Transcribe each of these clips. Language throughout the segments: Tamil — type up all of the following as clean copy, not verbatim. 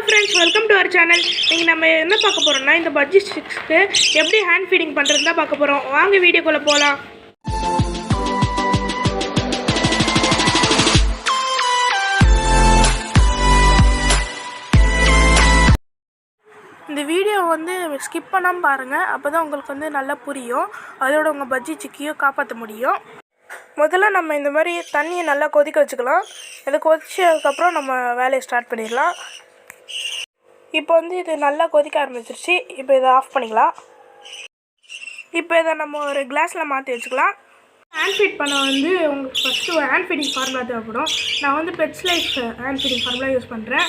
Friends, welcome to our channel. இன்றைக்கி நம்ம என்ன பார்க்க போகிறோம்னா, இந்த பஜ்ஜி ஸ்டிக்ஸ்க்கு எப்படி ஹேண்ட் ஃபீடிங் பண்ணுறது தான் பார்க்க போகிறோம். வாங்க வீடியோக்குள்ளே போகலாம். இந்த வீடியோ ஸ்கிப் பண்ணாமல் பாருங்கள். அப்போ தான் உங்களுக்கு நல்லா புரியும். அதோட உங்கள் பஜ்ஜி சிக்கியும் காப்பாற்ற முடியும். முதல்ல நம்ம இந்த மாதிரி தண்ணியை நல்லா கொதிக்க வச்சுக்கலாம். இதை கொதிச்சதுக்கப்புறம் நம்ம வேலையை ஸ்டார்ட் பண்ணிடலாம். இப்போ இது நல்லா கொதிக்க ஆரம்பிச்சிருச்சு. இப்போ இதை ஆஃப் பண்ணிக்கலாம். இப்போ இதை நம்ம ஒரு கிளாஸில் மாற்றி வச்சுக்கலாம். ஹேண்ட் ஃபீட் பண்ண உங்களுக்கு ஃபஸ்ட்டு ஒரு ஹேண்ட் ஃபீடிங் ஃபார்முலா தேவைப்படும். நான் Pets Life hand feeding formula use பண்ணுறேன்.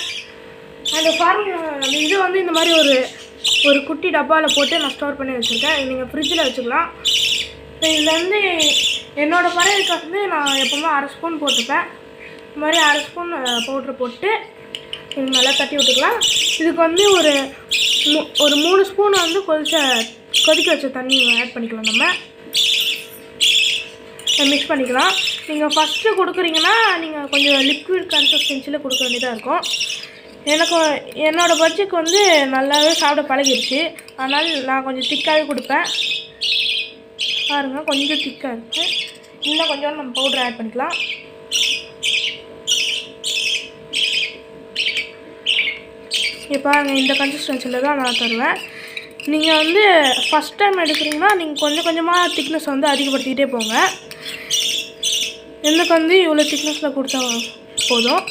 அந்த இது இந்த மாதிரி ஒரு குட்டி டப்பாவில் போட்டு நான் ஸ்டோர் பண்ணி வச்சுருக்கேன். இது நீங்கள் ஃப்ரிட்ஜில் வச்சுக்கலாம். இதில் என்னோடய பறவைக்கு நான் எப்போவுமே 1/2 ஸ்பூன் போட்டுப்பேன். இந்த மாதிரி 1/2 ஸ்பூன் பவுட்ரு போட்டு இது நல்லா தட்டி விட்டுக்கலாம். இதுக்கு ஒரு 3 ஸ்பூன் கொதிக்க வச்ச தண்ணி ஆட் பண்ணிக்கலாம். நம்ம மிக்ஸ் பண்ணிக்கலாம். நீங்கள் ஃபஸ்ட்டு கொடுக்குறீங்கன்னா நீங்கள் கொஞ்சம் லிக்விட் கன்சிஸ்டன்சியில் கொடுக்க வேண்டியதாக இருக்கும். என்னோடய பஜ்ஜிக்கு நல்லாவே சாப்பிட பழகிடுச்சு. அதனால் நான் கொஞ்சம் திக்காகவே கொடுப்பேன். பாருங்கள், கொஞ்சம் திக்காக இருக்குது. இன்னும் கொஞ்சம் நம்ம பவுடர் ஆட் பண்ணிக்கலாம். இப்போ பாருங்கள், இந்த கன்சிஸ்டன்சியில் தான் நான் தருவேன். நீங்கள் ஃபஸ்ட் டைம் எடுக்கிறீங்கன்னா நீங்கள் கொஞ்சம் கொஞ்சமாக திக்னஸ் அதிகப்படுத்திக்கிட்டே போங்க. எனக்கு இவ்வளோ திக்னஸில் கொடுத்தா போதும்.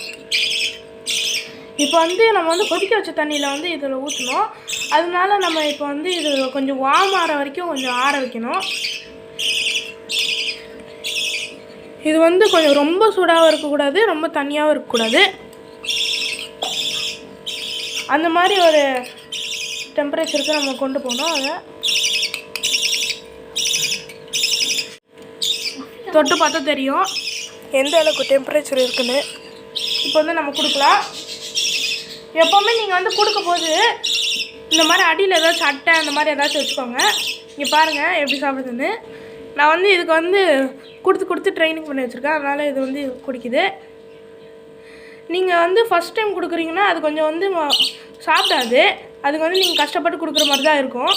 இப்போ நம்ம கொதிக்க வச்ச தண்ணியில் இதில் ஊற்றணும். அதனால நம்ம இப்போ இது கொஞ்சம் வார்ம் ஆகிற வரைக்கும் கொஞ்சம் ஆற வைக்கணும். இது கொஞ்சம் ரொம்ப சூடாகவும் இருக்கக்கூடாது, ரொம்ப தண்ணியாகவும் இருக்கக்கூடாது. அந்த மாதிரி ஒரு டெம்பரேச்சருக்கு நம்ம கொண்டு போகணும். அதை தொட்டு பார்த்தா தெரியும் எந்த அளவுக்கு டெம்பரேச்சர் இருக்குன்னு. இப்போ நம்ம கொடுக்கலாம். எப்போவுமே நீங்கள் கொடுக்க போது இந்த மாதிரி அடியில் ஏதாச்சும் அட்டை அந்த மாதிரி ஏதாச்சும் வச்சுக்கோங்க. இங்கே பாருங்கள் எப்படி சாப்பிடுதுன்னு. நான் இதுக்கு கொடுத்து ட்ரைனிங் பண்ணி வச்சுருக்கேன். அதனால் இது குடிக்குது. நீங்கள் ஃபஸ்ட் டைம் கொடுக்குறீங்கன்னா அது கொஞ்சம் சாப்பிடாது. அதுக்கு நீங்கள் கஷ்டப்பட்டு கொடுக்குற மாதிரி தான் இருக்கும்.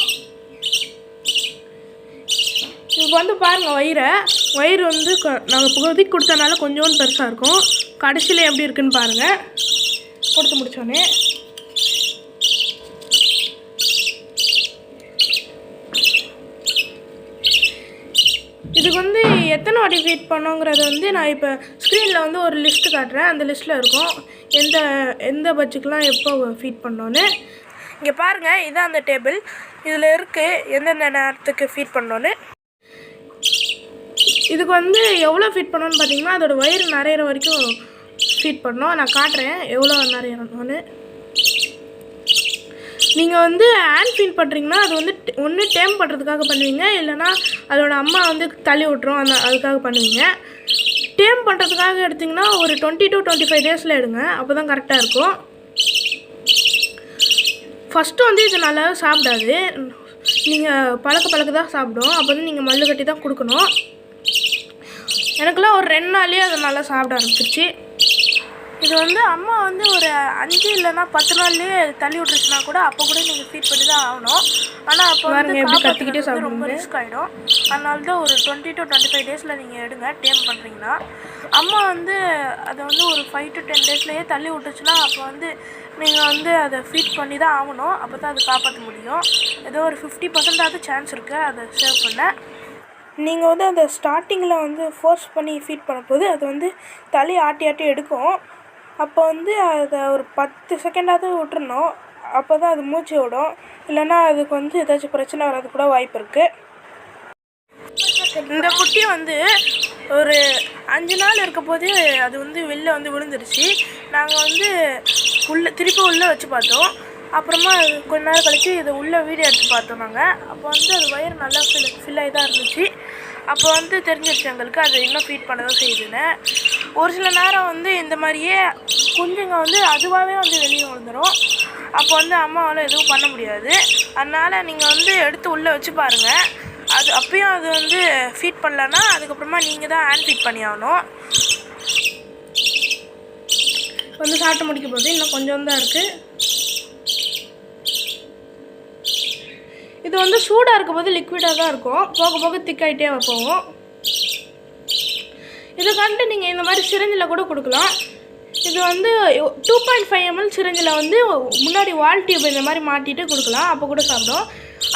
இப்போ பாருங்கள், வயிறு நாங்கள் கொதிக்க கொடுத்தனால கொஞ்சோண்டு பெருசாக இருக்கும். கடைசியில் எப்படி இருக்குன்னு பாருங்கள். கொடுத்து முடித்தோடனே இதுக்கு எத்தனை வாட்டி ஃபீட் பண்ணோங்கிறது நான் இப்போ ஸ்க்ரீனில் ஒரு லிஸ்ட்டு காட்டுறேன். அந்த லிஸ்ட்டில் இருக்கும் எந்த பட்ஜெட்லாம் எப்போ ஃபீட் பண்ணோன்னு. இங்கே பாருங்கள், இதுதான் அந்த டேபிள். இதில் இருக்குது எந்தெந்த நேரத்துக்கு ஃபீட் பண்ணோன்னு. இதுக்கு எவ்வளோ ஃபீட் பண்ணோன்னு பார்த்தீங்கன்னா அதோடய வயிறு நிறையிற வரைக்கும் ஃபீட் பண்ணோம். நான் காட்டுறேன் எவ்வளோ நிறையணும்னு. நீங்கள் ஹேண்ட் ஃபீட் பண்ணுறீங்கன்னா அது ஒன்று டேம் பண்ணுறதுக்காக பண்ணுவீங்க, இல்லைனா அதோட அம்மா தள்ளி விட்டுரும், அதுக்காக பண்ணுவீங்க. டேம் பண்ணுறதுக்காக எடுத்திங்கன்னா ஒரு 20 to 25 டேஸில் எடுங்க. அப்போ தான் கரெக்டாக இருக்கும். ஃபஸ்ட்டு இது நல்லா சாப்பிடாது. நீங்கள் பழக்க தான் சாப்பிடும். அப்போ நீங்கள் மல்லு கட்டி தான் கொடுக்கணும். எனக்குலாம் ஒரு 2 நாள்லேயே அது நல்லா சாப்பிட ஆரம்பிச்சிருச்சு. இது அம்மா ஒரு 5 இல்லைனா 10 நாள்லேயே தள்ளி விட்டுருச்சுன்னா கூட அப்போ கூட நீங்கள் ஃபீட் பண்ணி தான் ஆகணும். ஆனால் அப்போ கற்றுக்கிட்டே ரொம்ப ரிஸ்க் ஆகிடும். அதனால தான் ஒரு 20 to 25 டேஸில் நீங்கள் எடுங்க. டேம் பண்ணுறீங்கன்னா அம்மா அதை ஒரு 5 to 10 டேஸ்லேயே தள்ளி விட்டுச்சுன்னா அப்போ நீங்கள் அதை ஃபீட் பண்ணி தான் ஆகணும். அப்போ தான் அதை காப்பாற்ற முடியும். ஏதோ ஒரு 50% சான்ஸ் இருக்குது அதை சேவ் பண்ண. நீங்கள் அந்த ஸ்டார்டிங்கில் ஃபோர்ஸ் பண்ணி ஃபீட் பண்ணும்போது அது தள்ளி ஆட்டி எடுக்கும். அப்போ அதை ஒரு 10 செகண்டாவது விட்டுறணும். அப்போ தான் அது மூச்சு விடும். இல்லைன்னா அதுக்கு ஏதாச்சும் பிரச்சனை வர்றது கூட வாய்ப்பு இருக்குது. இந்த குட்டி ஒரு 5 நாள் இருக்க போது அது வெளில விழுந்துருச்சு. நாங்கள் திருப்பி உள்ளே வச்சு பார்த்தோம். அப்புறமா கொஞ்ச நேரம் கழிச்சு இது உள்ளே வீடியோ எடுத்து பார்த்தோம் நாங்கள். அப்போ அது வயிறு நல்லா ஃபில் ஆகி தான் இருந்துச்சு. அப்போ தெரிஞ்சிருச்சு எங்களுக்கு அது இன்னும் ஃபீட் பண்ண தான் செய்யுதுன்னு. ஒரு சில நேரம் இந்த மாதிரியே குஞ்சுங்க அதுவாகவே வெளியே விழுந்துடும். அப்போ அம்மாவால் எதுவும் பண்ண முடியாது. அதனால் நீங்கள் எடுத்து உள்ளே வச்சு பாருங்கள். அது அப்பயும் அது ஃபீட் பண்ணலன்னா அதுக்கப்புறமா நீங்கள் தான் ஹேண்ட் ஃபீட் பண்ணி ஆகணும். சாப்பிட்டு முடிக்க போகுது. இன்னும் கொஞ்சம் தான் இருக்குது. இது வந்து சூடாக இருக்கும்போது லிக்விடாக தான் இருக்கும், போக போக திக்காயிட்டே போகும். இதுக்காண்ட்டு நீங்கள் இந்த மாதிரி சிரிஞ்சில் கூட கொடுக்கலாம். இது வந்து 2.5 ml சிரிஞ்சில் வந்து முன்னாடி வால் டியூப் இந்த மாதிரி மாட்டிட்டு கொடுக்கலாம், அப்போ கூட சாப்பிடும்.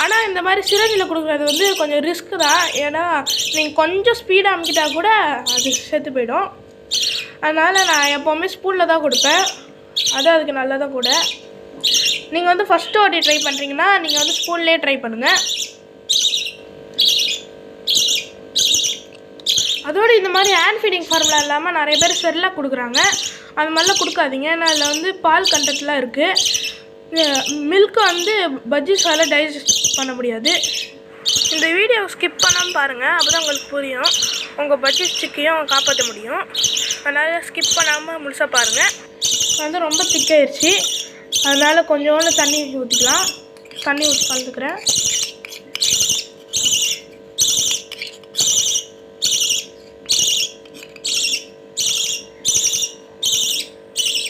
ஆனால் இந்த மாதிரி சிரிஞ்சில் கொடுக்குறது வந்து கொஞ்சம் ரிஸ்க்கு தான். ஏன்னா நீங்கள் கொஞ்சம் ஸ்பீடாக அமுக்கிட்டால் கூட அது செத்து போயிடும். அதனால் நான் எப்போவுமே ஸ்பூனில் தான் கொடுப்பேன், அது அதுக்கு நல்லதாக கூட. நீங்கள் வந்து ஃபஸ்ட்டு வாட்டி ட்ரை பண்ணுறீங்கன்னா நீங்கள் வந்து ஸ்பூன்லேயே ட்ரை பண்ணுங்கள். அதோடு இந்த மாதிரி ஹேண்ட் ஃபீடிங் ஃபார்முலா இல்லாமல் நிறைய பேர் செர்லாக் கொடுக்குறாங்க. அது மாதிரிலாம் கொடுக்காதீங்க, ஏன்னா அதில் வந்து பால் கண்டென்ட்லாம் இருக்குது. மில்க்கு வந்து பஜ்ஜீஸால் டைஜஸ்ட் பண்ண முடியாது. இந்த வீடியோ ஸ்கிப் பண்ணாமல் பாருங்கள், அப்போ தான் உங்களுக்கு புரியும். உங்கள் பஜ்ஜீஸ் சிக்கியும் காப்பாற்ற முடியும். அதனால் ஸ்கிப் பண்ணாமல் முழுசாக பாருங்கள். வந்து ரொம்ப திக்காயிடுச்சு, அதனால் கொஞ்சோண்டு தண்ணி ஊற்றிக்கலாம். தண்ணி ஊற்றி கலந்துக்கிறேன்.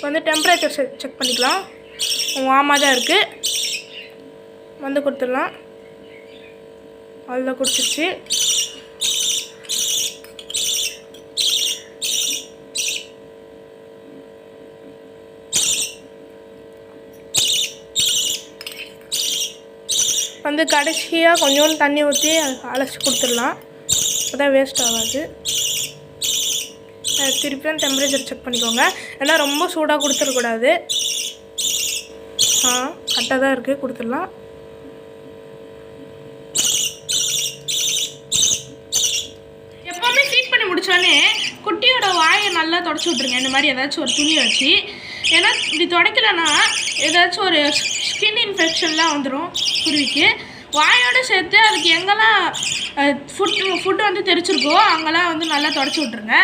வந்து டெம்பரேச்சர் செக் பண்ணிக்கலாம். வார்மாக தான் இருக்குது, வந்து கொடுத்துடலாம். அதில் கொடுத்துருச்சு. வந்து கடைசியாக கொஞ்சோண்டு தண்ணி ஊற்றி அலசி கொடுத்துடலாம், அப்போ தான் வேஸ்ட் ஆகாது. திருப்பியும் டெம்பரேச்சர் செக் பண்ணிக்கோங்க, ஏன்னா ரொம்ப சூடாக கொடுத்துடக்கூடாது. கரெக்டாக தான் இருக்குது, கொடுத்துடலாம். எப்போவுமே ஃபீட் பண்ணி முடித்தோடனே குட்டியோட வாயை நல்லா தொடச்சி விட்ருங்க, இந்த மாதிரி ஏதாச்சும் ஒரு துணி வச்சு. ஏன்னா இப்படி துடைக்கலன்னா ஏதாச்சும் ஒரு ஸ்கின் இன்ஃபெக்ஷன்லாம் வந்துடும் குருவிக்கு. வாயோடு சேர்த்து அதுக்கு எங்கெல்லாம் ஃபுட்டு வந்து தெரிச்சிருக்கோ அங்கெல்லாம் வந்து நல்லா தொடச்சி விட்ருங்க,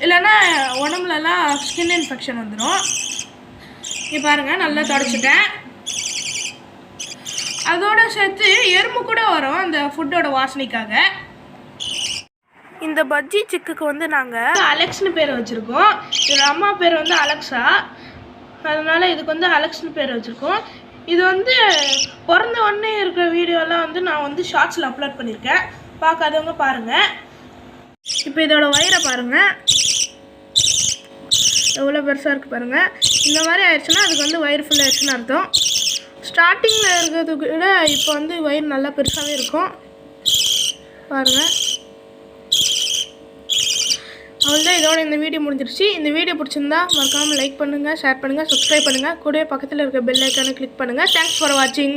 இல்லைன்னா உடம்புலலாம் ஸ்கின் இன்ஃபெக்ஷன் வந்துடும். இங்கே பாருங்கள், நல்லா தொடச்சிட்டேன். அதோடு சேர்த்து எறும்பு கூட வரும் அந்த ஃபுட்டோட வாசனைக்காக. இந்த பஜ்ஜி சிக்குக்கு வந்து நாங்கள் அலெக்ஸ்னு பேர் வச்சுருக்கோம். இதோட அம்மா பேர் வந்து அலெக்ஸா, அதனால் இதுக்கு வந்து அலெக்ஸ்னு பேர் வச்சுருக்கோம். இது வந்து பிறந்த உடனே இருக்கிற வீடியோலாம் வந்து நான் வந்து ஷார்ட்ஸில் அப்லோட் பண்ணியிருக்கேன், பார்க்காதவங்க பாருங்கள். இப்போ இதோட வயிறை பாருங்கள், எவ்வளோ பெருசாக இருக்குது பாருங்கள். இந்த மாதிரி ஆயிடுச்சுன்னா அதுக்கு வந்து வயிறு ஃபுல்லாக ஆயிடுச்சுன்னு அர்த்தம். ஸ்டார்டிங்கில் இருக்கிறதுக்கு விட இப்போ வந்து வயிறு நல்லா பெருசாகவே இருக்கும் பாருங்கள். அவ்வளோதான், இதோட இந்த வீடியோ முடிஞ்சிருச்சு. இந்த வீடியோ பிடிச்சிருந்தா மறக்காமல் லைக் பண்ணுங்கள், ஷேர் பண்ணுங்கள், சப்ஸ்கிரைப் பண்ணுங்கள். கூடவே பக்கத்தில் இருக்க பெல் ஐக்கானை கிளிக் பண்ணுங்கள். தேங்க்ஸ் ஃபார் வாட்சிங்.